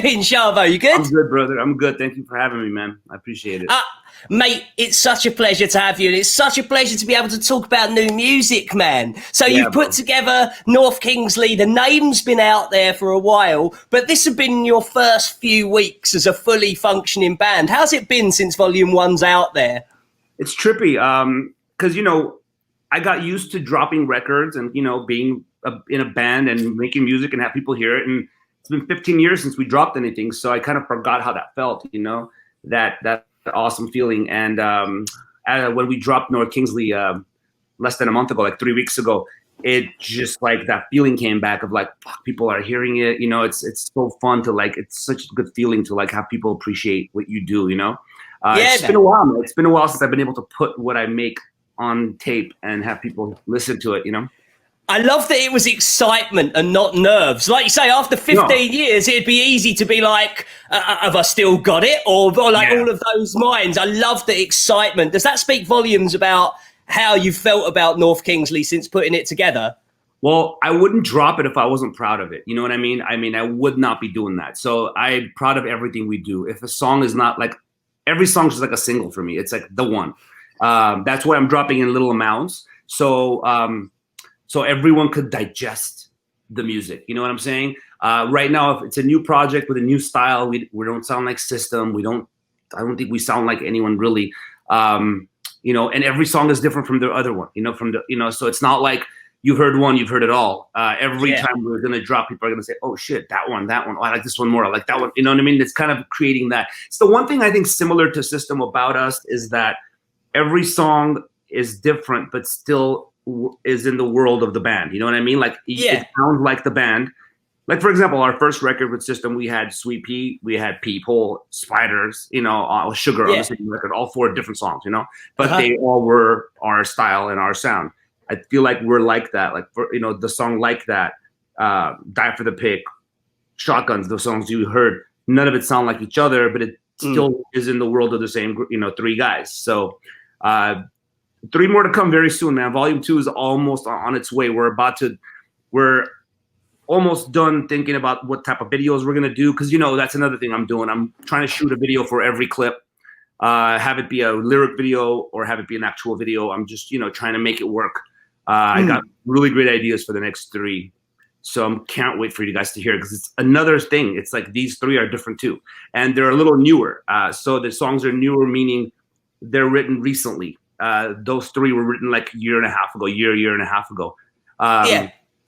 doing, Shavo? You good? I'm good, brother. I'm good. Thank you for having me, man. I appreciate it. Mate, it's such a pleasure to have you, and it's such a pleasure to be able to talk about new music, man. So you've put together North Kingsley. The name's been out there for a while, but this has been your first few weeks as a fully functioning band. How's it been since Volume 1's out there? It's trippy, because, you know, I got used to dropping records and, you know, being in a band and making music and have people hear it. And it's been 15 years since we dropped anything, so I kind of forgot how that felt, you know, that awesome feeling. And when we dropped North Kingsley less than a month ago, like 3 weeks ago, it just like that feeling came back of like, fuck, people are hearing it. You know, it's so fun to like, it's such a good feeling to like have people appreciate what you do, you know? It's been a while, man. It's been a while since I've been able to put what I make on tape and have people listen to it, you know? I love that it was excitement and not nerves. Like you say, after 15 years, it'd be easy to be like, have I still got it? Or like all of those minds. I love the excitement. Does that speak volumes about how you felt about North Kingsley since putting it together? Well, I wouldn't drop it if I wasn't proud of it. You know what I mean? I mean, I would not be doing that. So I'm proud of everything we do. If a song is not like, every song is like a single for me. It's like the one. That's why I'm dropping in little amounts. So everyone could digest the music. You know what I'm saying? Right now, if it's a new project with a new style, we don't sound like System. I don't think we sound like anyone really. You know, and every song is different from the other one. You know, so it's not like you've heard one, you've heard it all. Every time we're gonna drop, people are gonna say, "Oh shit, that one. Oh, I like this one more. I like that one." You know what I mean? It's kind of creating that. It's the one thing I think similar to System about us is that every song is different, but still is in the world of the band. You know what I mean? Like it sounds like the band. Like, for example, our first record with System, we had Sweet Pea, we had People, Spiders, you know, Sugar on the same record, all 4 different songs, you know, but they all were our style and our sound. I feel like we're like that. Like, for, you know, the song Like That, Die for the Pick, Shotguns, the songs you heard, none of it sound like each other, but it still is in the world of the same, you know, 3 guys. So 3 more to come very soon, man. Volume 2 is almost on its way. We're almost done thinking about what type of videos we're gonna do, because, you know, that's another thing I'm doing. I'm trying to shoot a video for every clip, have it be a lyric video or have it be an actual video. I'm just, you know, trying to make it work. I got really great ideas for the next 3. So I can't wait for you guys to hear it, because it's another thing. It's like these 3 are different too. And they're a little newer. So the songs are newer, meaning they're written recently. Those 3 were written like a year and a half ago.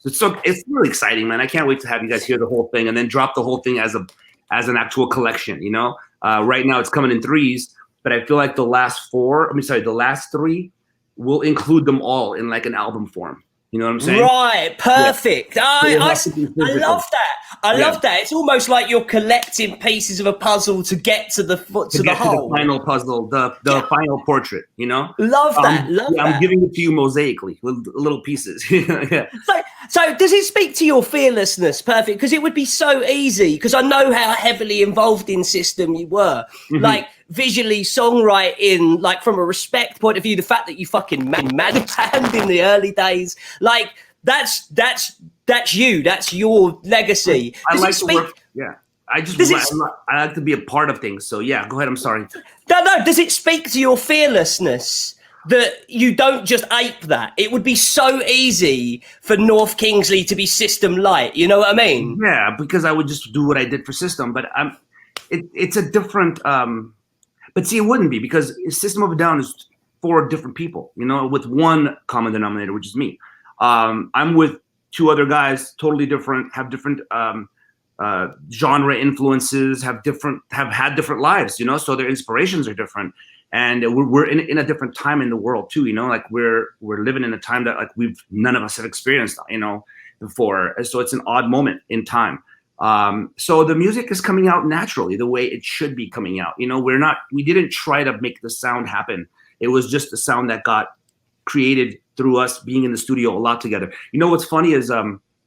So it's really exciting, man. I can't wait to have you guys hear the whole thing and then drop the whole thing as an actual collection, you know? Right now it's coming in 3s, but I feel like the last 3 will include them all in like an album form. You know what I'm saying? Right, perfect. Yeah. I love that. I love that. It's almost like you're collecting pieces of a puzzle to get to the whole. To the final puzzle, the final portrait. You know? Love that. Love that. I'm giving it to you mosaically, with little pieces. So does it speak to your fearlessness? Perfect, because it would be so easy. Because I know how heavily involved in System you were. Like, visually songwriting, like from a respect point of view, the fact that you fucking managed hand in the early days, like that's you, that's your legacy. I like to work. Yeah, I like to be a part of things. So yeah, go ahead. I'm sorry. No. Does it speak to your fearlessness that you don't just ape that? It would be so easy for North Kingsley to be System Lite. You know what I mean? Yeah, because I would just do what I did for System, but it's a different. But see, it wouldn't be, because System of a Down is 4 different people, you know, with one common denominator, which is me. I'm with 2 other guys, totally different, have different genre influences, have had different lives, you know, so their inspirations are different. And we're in a different time in the world too, you know, like we're living in a time that like none of us have experienced, you know, before. So it's an odd moment in time. So the music is coming out naturally, the way it should be coming out. You know, we didn't try to make the sound happen. It was just the sound that got created through us being in the studio a lot together. You know, what's funny is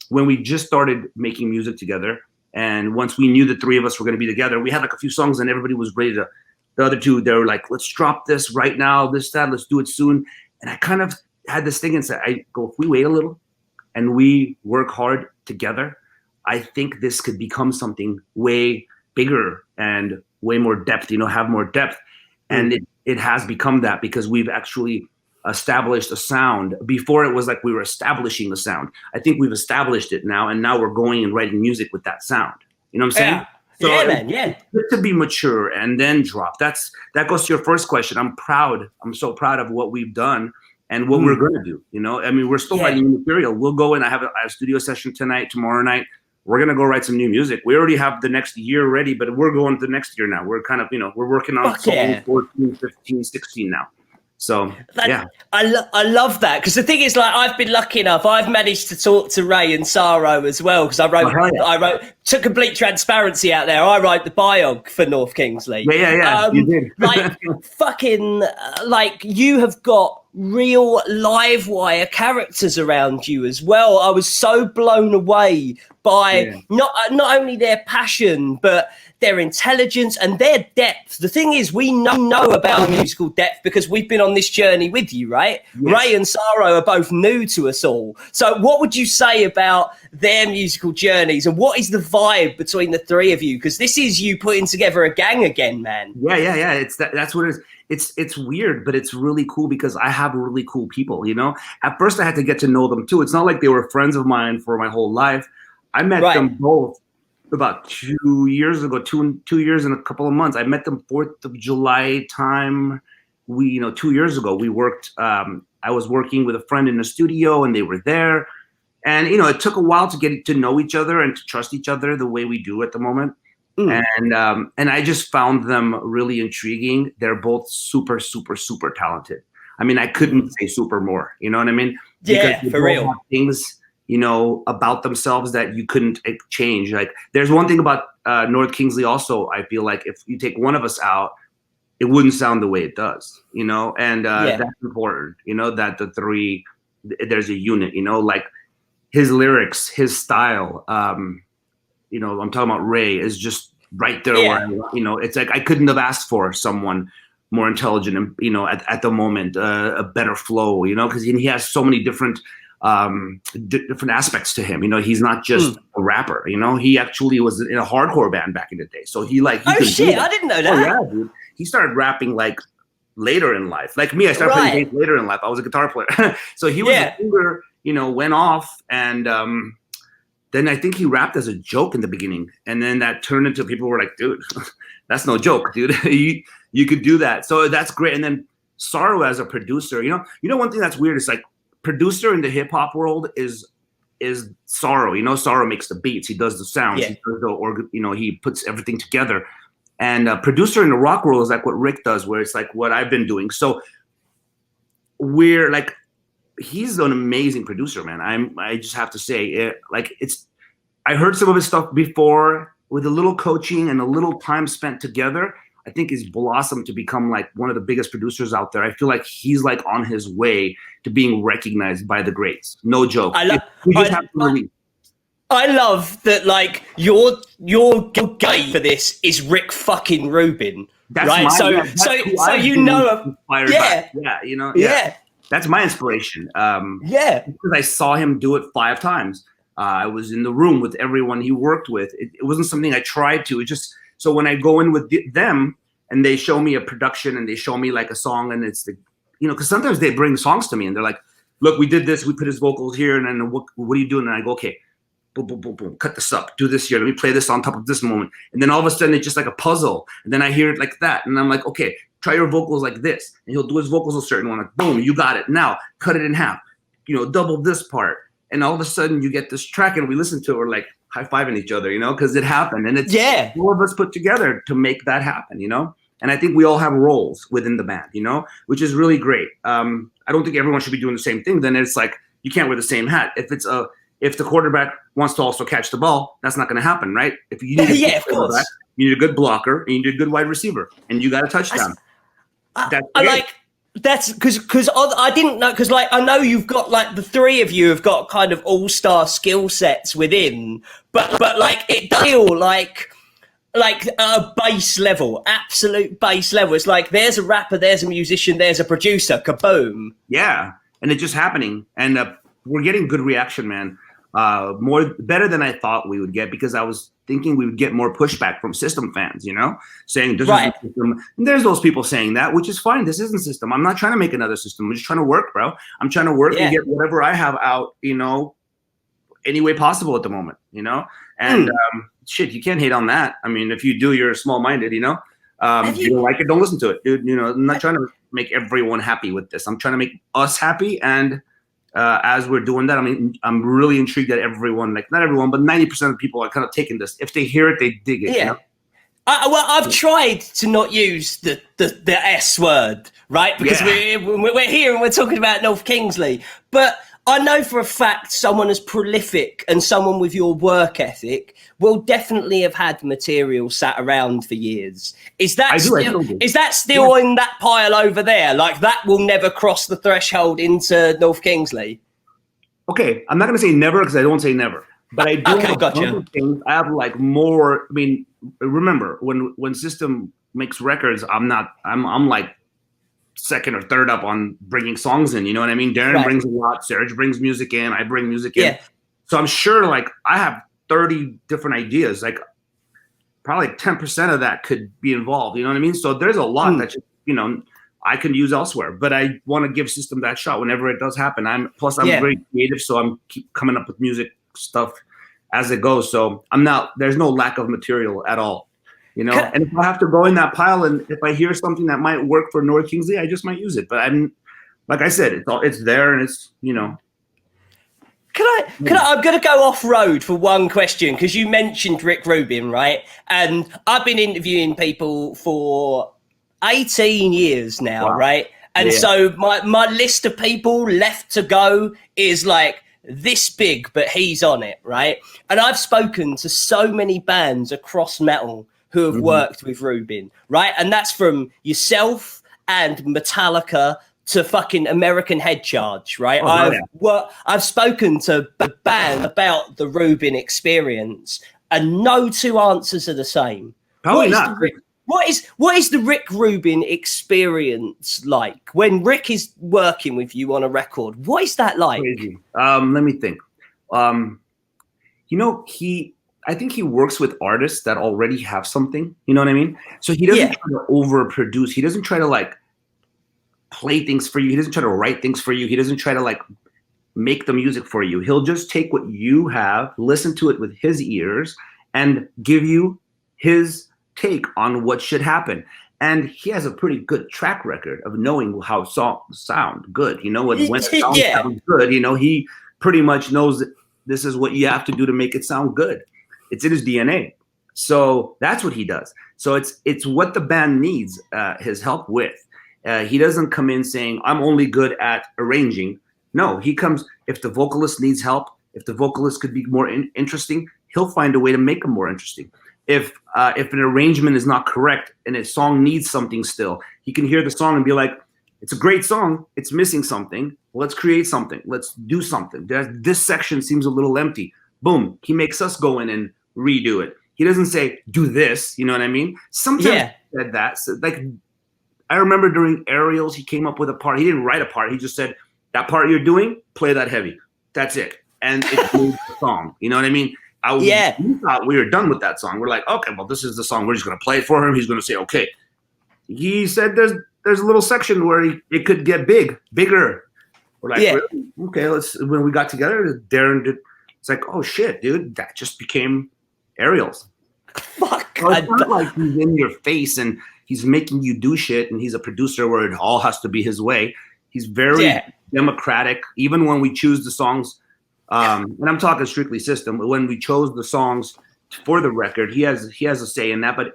when we just started making music together, and once we knew the 3 of us were going to be together, we had like a few songs and everybody was ready to, the other 2, they were like, let's drop this right now, let's do it soon. And I kind of had this thing and said, if we wait a little and we work hard together, I think this could become something way bigger and way more depth, have more depth. And it has become that because we've actually established a sound. Before it was like we were establishing the sound. I think we've established it now, and now we're going and writing music with that sound. You know what I'm saying? Yeah. So yeah, man. Yeah. To be mature and then drop. That goes to your first question. I'm proud. I'm so proud of what we've done and what we're going to do. I mean, we're still writing material. We'll go in. I have a studio session tonight, tomorrow night. We're going to go write some new music. We already have the next year ready, but we're going to the next year now. We're kind of, we're working on 14, 15, 16 now. So, yeah. I love that because the thing is, like, I've been lucky enough. I've managed to talk to Ray and Saro as well because I wrote, to complete transparency out there, I wrote the biog for North Kingsley. Yeah, you did. Like, fucking, like, you have got real live wire characters around you as well. I was so blown away by not only their passion, but their intelligence and their depth. The thing is, we know about musical depth because we've been on this journey with you, right? Yes. Ray and Saro are both new to us all. So what would you say about their musical journeys and what is the vibe between the three of you? Because this is you putting together a gang again, man. Yeah. That's what it is. It's weird, but it's really cool because I have really cool people, At first I had to get to know them too. It's not like they were friends of mine for my whole life. I met them both about 2 years ago, 2 years and a couple of months. I met them 4th of July time. 2 years ago, we worked, I was working with a friend in the studio and they were there. And, it took a while to get to know each other and to trust each other the way we do at the moment. And I just found them really intriguing. They're both super, super, super talented. I mean, I couldn't say super more, you know what I mean? Yeah, for real. Have things, about themselves that you couldn't change. Like, there's one thing about North Kingsley also, I feel like if you take one of us out, it wouldn't sound the way it does, and that's important, that the three, there's a unit, like his lyrics, his style, I'm talking about Ray is just right there where, it's like I couldn't have asked for someone more intelligent and, at the moment, a better flow, because he has so many different aspects to him. He's not just a rapper, he actually was in a hardcore band back in the day. So he shit, I didn't know that. Oh yeah, dude. He started rapping like later in life. Like me, I started playing bass later in life. I was a guitar player. So he was a singer, went off and then I think he rapped as a joke in the beginning. And then that turned into people were like, dude, that's no joke, dude. you could do that. So that's great. And then Saro as a producer, one thing that's weird is like producer in the hip hop world is Saro. Saro makes the beats. He does the sounds. He does the he puts everything together. And producer in the rock world is like what Rick does, where it's like what I've been doing. So we're like, he's an amazing producer, man. I just have to say, I heard some of his stuff before with a little coaching and a little time spent together. I think he's blossomed to become like one of the biggest producers out there. I feel like he's like on his way to being recognized by the greats. No joke. I love that. Like your guy for this is Rick fucking Rubin. That's right. That's my inspiration. Because I saw him do it 5 times. I was in the room with everyone he worked with. It wasn't something I tried to. It just. So when I go in with them and they show me a production and they show me like a song and it's because sometimes they bring songs to me and they're like, look, we did this, we put his vocals here, and then what are you doing? And I go, okay, boom, boom, boom, boom, cut this up, do this here, let me play this on top of this moment. And then all of a sudden it's just like a puzzle. And then I hear it like that. And I'm like, okay, try your vocals like this. And he'll do his vocals a certain one, like boom, you got it. Now cut it in half, double this part. And all of a sudden you get this track and we listen to it, we're like, high-fiving each other, because it happened. And it's all of us put together to make that happen, And I think we all have roles within the band, which is really great. I don't think everyone should be doing the same thing. Then it's like, you can't wear the same hat. If the quarterback wants to also catch the ball, that's not going to happen, right? If you need a quarterback, you need a good blocker, and you need a good wide receiver, and you got a touchdown. That's because I didn't know, because like I know you've got like the three of you have got kind of all-star skill sets within, but like it does feel like a base level, absolute base level. It's like there's a rapper, there's a musician, there's a producer, kaboom. Yeah, and it's just happening, and we're getting good reaction, man. better than I thought we would get, because I was thinking we would get more pushback from System fans, saying this is the System. And there's those people saying that, which is fine. This isn't System. I'm not trying to make another System. I'm just trying to work, bro. I'm trying to work and get whatever I have out, any way possible at the moment, And shit, you can't hate on that. I mean, if you do, you're small-minded, you don't like it, don't listen to it, dude. I'm not trying to make everyone happy with this. I'm trying to make us happy, and as we're doing that, I mean, I'm really intrigued that everyone, like not everyone, but 90% of people are kind of taking this. If they hear it, they dig it. Yeah. Well, I've tried to not use the S word, right? Because we're here and we're talking about North Kingsley, but I know for a fact someone as prolific and someone with your work ethic will definitely have had material sat around for years. Is that still in that pile over there? Like that will never cross the threshold into North Kingsley? Okay, I'm not going to say never because I don't say never. But I do have other things. I have like more. I mean, remember when System makes records, I'm like second or third up on bringing songs in. You know what I mean? Darren brings a lot. Serge brings music in. I bring music in. So I'm sure like I have 30 different ideas. Like probably 10% of that could be involved. You know what I mean? So there's a lot that I can use elsewhere. But I want to give System that shot whenever it does happen. I'm very creative, so I'm keep coming up with music stuff as it goes. So there's no lack of material at all. And if I have to go in that pile, and if I hear something that might work for North Kingsley, I just might use it. But like I said, it's there, and it's I'm going to go off road for one question, because you mentioned Rick Rubin, right? And I've been interviewing people for 18 years now, right? And so my list of people left to go is like this big, but he's on it, right? And I've spoken to so many bands across metal who have worked with Rubin, right? And that's from yourself and Metallica to fucking American Head Charge, right? I've spoken to a band about the Rubin experience, and no two answers are the same. Probably not. What is the Rick Rubin experience like when Rick is working with you on a record? What is that like? Crazy. Let me think. I think he works with artists that already have something. You know what I mean? So he doesn't try to overproduce. He doesn't try to like play things for you. He doesn't try to write things for you. He doesn't try to like make the music for you. He'll just take what you have, listen to it with his ears, and give you his take on what should happen. And he has a pretty good track record of knowing how songs sound good. When songs sound good, he pretty much knows that this is what you have to do to make it sound good. It's in his DNA. So that's what he does. So it's what the band needs his help with. He doesn't come in saying, I'm only good at arranging. No, he comes, if the vocalist needs help, if the vocalist could be more interesting, he'll find a way to make them more interesting. If an arrangement is not correct and a song needs something still, he can hear the song and be like, it's a great song, it's missing something. Let's create something. Let's do something. This section seems a little empty. Boom, he makes us go in and redo it. He doesn't say, do this, you know what I mean? Sometimes he said that. So, like, I remember during Aerials, he came up with a part. He didn't write a part. He just said, that part you're doing, play that heavy. That's it. And it moved the song. You know what I mean? We thought we were done with that song. We're like, okay, well, this is the song. We're just going to play it for him. He's going to say, okay. He said there's a little section where it could get bigger. We're like, really? Okay, when we got together, Darren did. It's like, oh, shit, dude, that just became Aerials. Fuck. So it's not like he's in your face and he's making you do shit and he's a producer where it all has to be his way. He's very democratic. Even when we choose the songs, and I'm talking strictly System, but when we chose the songs for the record, he has a say in that, but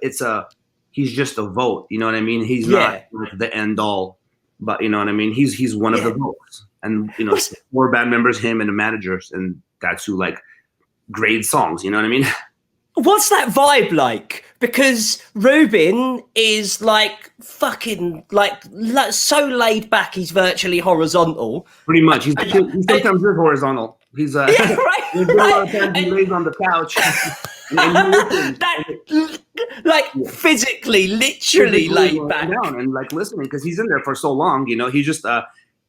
he's just a vote. You know what I mean? He's not the end all, but you know what I mean? He's one of the votes. And, 4 band members, him and the managers, and that's who like grade songs. You know what I mean? What's that vibe like? Because Rubin is like fucking like so laid back. He's virtually horizontal. Pretty much. He sometimes is horizontal. He's a lot of times he lays on the couch. Physically, literally laid back down and like listening because he's in there for so long. He just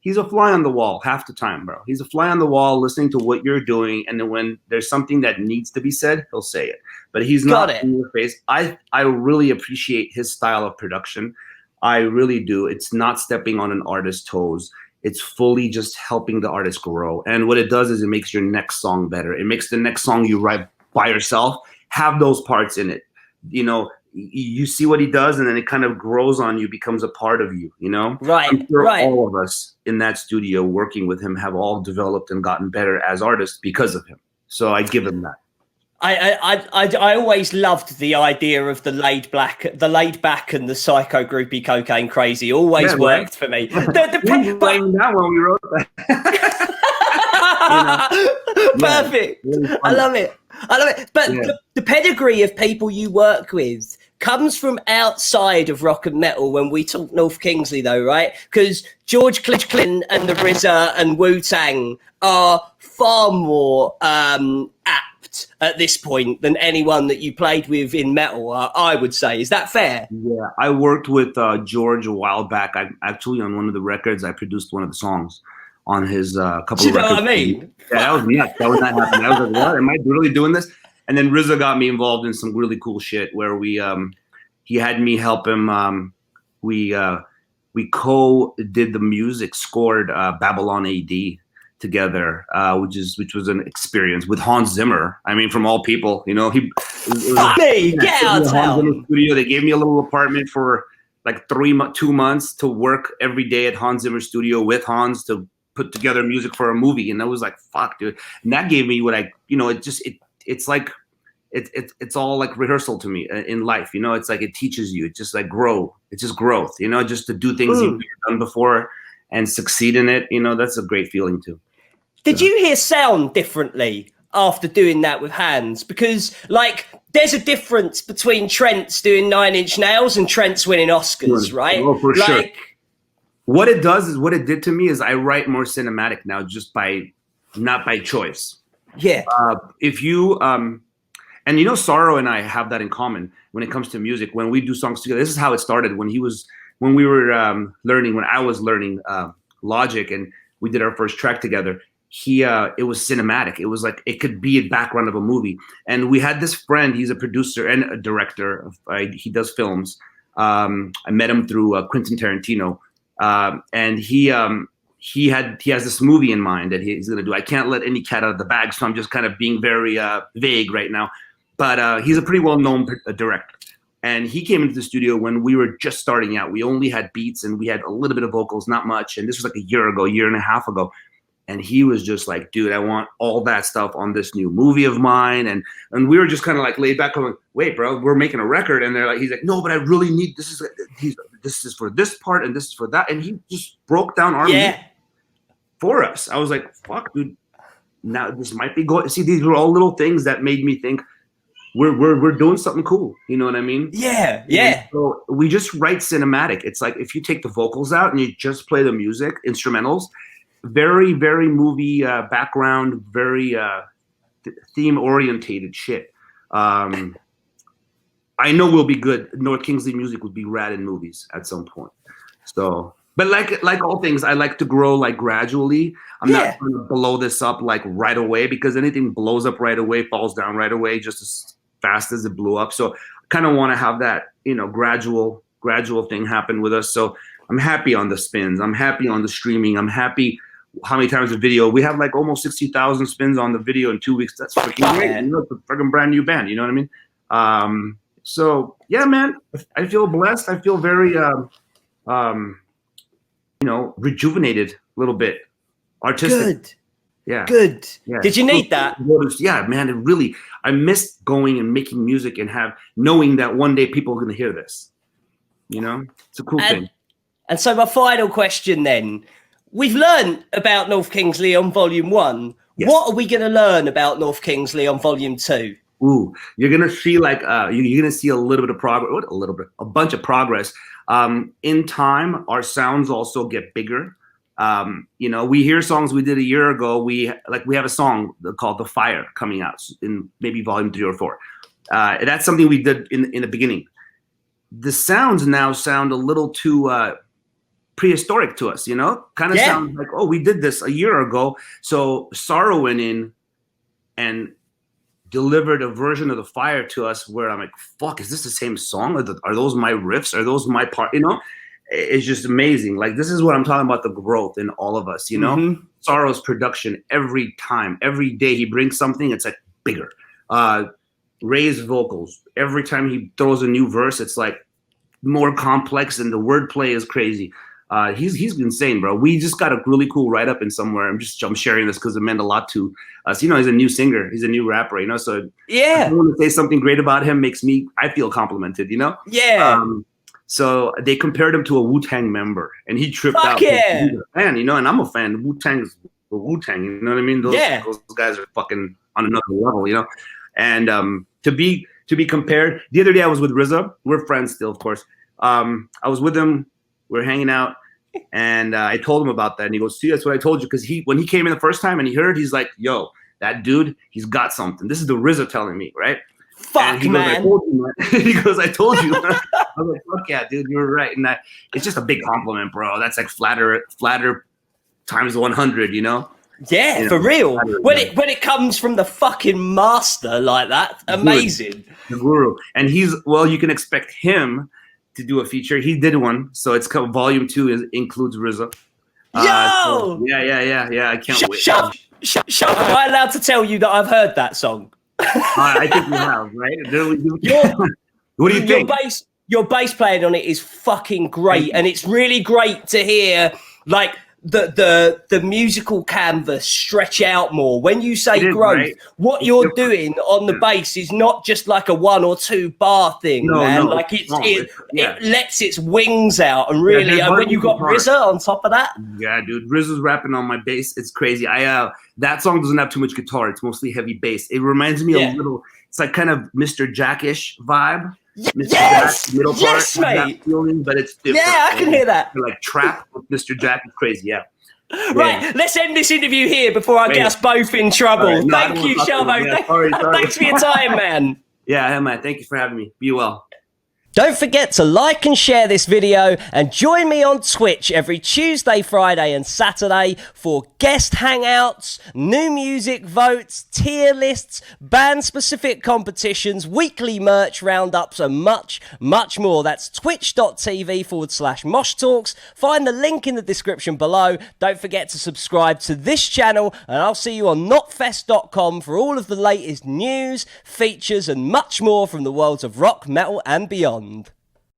he's a fly on the wall half the time, bro. He's a fly on the wall listening to what you're doing, and then when there's something that needs to be said, he'll say it. But he's not in your face. I really appreciate his style of production. I really do. It's not stepping on an artist's toes. It's fully just helping the artist grow. And what it does is it makes your next song better. It makes the next song you write by yourself have those parts in it. You know, you see what he does, and then it kind of grows on you, becomes a part of you, you know? Right, I'm sure right. all of us in that studio working with him have all developed and gotten better as artists because of him. So I give him that. I always loved the idea of the laid back and the psycho groupie cocaine crazy. Always worked for me. That when we wrote that. Perfect. Really I love it. But the pedigree of people you work with comes from outside of rock and metal when we talk North Kingsley, though, right? Because George Clinton and the RZA and Wu-Tang are far more apt at this point than anyone that you played with in metal, I would say. Is that fair? Yeah, I worked with George a while back. Actually, on one of the records, I produced one of the songs on his couple of records. You know what I mean? Yeah, that was nuts. That was not happening. I was like, what? Am I really doing this? And then RZA got me involved in some really cool shit where we he had me help him. We co-did the music, scored Babylon AD together, which was an experience with Hans Zimmer. I mean, from all people, you know, get out of town. In the studio. They gave me a little apartment for like 2 months to work every day at Hans Zimmer studio with Hans to put together music for a movie. And I was like, fuck, dude. And that gave me what it's like, it's all like rehearsal to me in life. You know, it's like, it teaches you, it's just like it's just growth, you know, just to do things you've done before and succeed in it. You know, that's a great feeling too. Did you hear sound differently after doing that with Hans? Because like, there's a difference between Trent's doing 9 Inch Nails and Trent's winning Oscars, right? Oh, for sure. What it does is, what it did to me is I write more cinematic now, just not by choice. Yeah. If you, and you know, Sorrow and I have that in common when it comes to music. When we do songs together, this is how it started. When I was learning Logic and we did our first track together, it was cinematic. It was like, it could be a background of a movie. And we had this friend, he's a producer and a director. He does films. I met him through Quentin Tarantino. And he has this movie in mind that he's going to do. I can't let any cat out of the bag, so I'm just kind of being very vague right now. But he's a pretty well-known director. And he came into the studio when we were just starting out. We only had beats and we had a little bit of vocals, not much. And this was like a year and a half ago. And he was just like, dude, I want all that stuff on this new movie of mine. And we were just kind of like laid back going, wait, bro, we're making a record. And he's like, no, but I really need, this is for this part and this is for that. And he just broke down our music for us. I was like, fuck, dude, now this might be going. See, these were all little things that made me think we're doing something cool. You know what I mean? Yeah, yeah. And so we just write cinematic. It's like, if you take the vocals out and you just play the music, instrumentals, very, very movie background, very theme orientated shit. I know we'll be good. North Kingsley music would be rad in movies at some point. So, but like all things, I like to grow like gradually. I'm not going to blow this up like right away, because anything blows up right away falls down right away just as fast as it blew up. So I kind of want to have that, you know, gradual thing happen with us. So I'm happy on the spins. I'm happy on the streaming. I'm happy how many times the video. We have like almost 60,000 spins on the video in 2 weeks. That's freaking great. You know, it's a freaking brand new band. You know what I mean? So yeah, man, I feel blessed. I feel very, you know, rejuvenated a little bit. Artistic. Good. Yeah. Good. Yeah. Did you need that? Yeah, man. It really, I missed going and making music and knowing that one day people are going to hear this. You know, it's a cool thing. And so my final question then, we've learned about North Kingsley on Volume 1. Yes. What are we going to learn about North Kingsley on Volume 2? Ooh, you're going to see like, you're going to see a little bit of progress, a bunch of progress. In time, our sounds also get bigger. You know, we hear songs we did a year ago. We have a song called The Fire coming out in maybe Volume 3 or 4. That's something we did in the beginning. The sounds now sound a little too prehistoric to us, you know? Kind of sounds like, oh, we did this a year ago. So Sorrow went in and delivered a version of The Fire to us where I'm like, fuck, is this the same song? Are those my riffs? Are those my part? You know, it's just amazing. Like, this is what I'm talking about, the growth in all of us, you know? Sorrow's production every time, every day he brings something, it's like bigger. Ray's vocals, every time he throws a new verse, it's like more complex and the wordplay is crazy. He's insane, bro. We just got a really cool write-up in somewhere. I'm sharing this because it meant a lot to us. You know, he's a new singer. He's a new rapper, you know? So if I want to say something great about him I feel complimented, you know? Yeah. So they compared him to a Wu-Tang member, and he tripped out. Yeah. He's a fan, you know, and I'm a fan. Wu-Tang's the Wu-Tang, you know what I mean? Those guys are fucking on another level, you know? And to be compared, the other day I was with RZA. We're friends still, of course. I was with him. We're hanging out, and I told him about that, and he goes, "See, that's what I told you." Because when he came in the first time and he heard, he's like, "Yo, that dude, he's got something." This is the RZA telling me, right? Fuck, man. He goes, "I told you." I was like, "Fuck yeah, dude, you're right." And it's just a big compliment, bro. That's like flatter times 100, you know? Yeah, for real. When it comes from the fucking master like that, amazing. The guru, and you can expect him to do a feature. He did one, so it's called Volume 2. Includes RZA. Yo! Yeah. I can't wait. Am I allowed to tell you that I've heard that song? I think you have, right? What do you think? Your bass playing on it is fucking great, and it's really great to hear like the musical canvas stretch out more. When you say growth, right? What you're doing on the bass is not just like a 1 or 2 bar thing, man. Like it lets its wings out, and really, and when you got RZA on top of that, yeah, dude, RZA's rapping on my bass. It's crazy. That song doesn't have too much guitar. It's mostly heavy bass. It reminds me a little. It's like kind of Mr. Jack-ish vibe. Mr. Jack, middle part, mate. Feeling, but it's different. Yeah, I can hear that. Like trap with Mr. Jack is crazy, yeah. Right, let's end this interview here before I get us both in trouble. Right, no, thank you, Shavo. Sorry. Thanks for your time, man. Yeah, man. Thank you for having me. Be well. Don't forget to like and share this video and join me on Twitch every Tuesday, Friday and Saturday for guest hangouts, new music votes, tier lists, band-specific competitions, weekly merch roundups and much, much more. That's twitch.tv/Mosh Talks. Find the link in the description below. Don't forget to subscribe to this channel, and I'll see you on KNOTFEST.com for all of the latest news, features and much more from the worlds of rock, metal and beyond.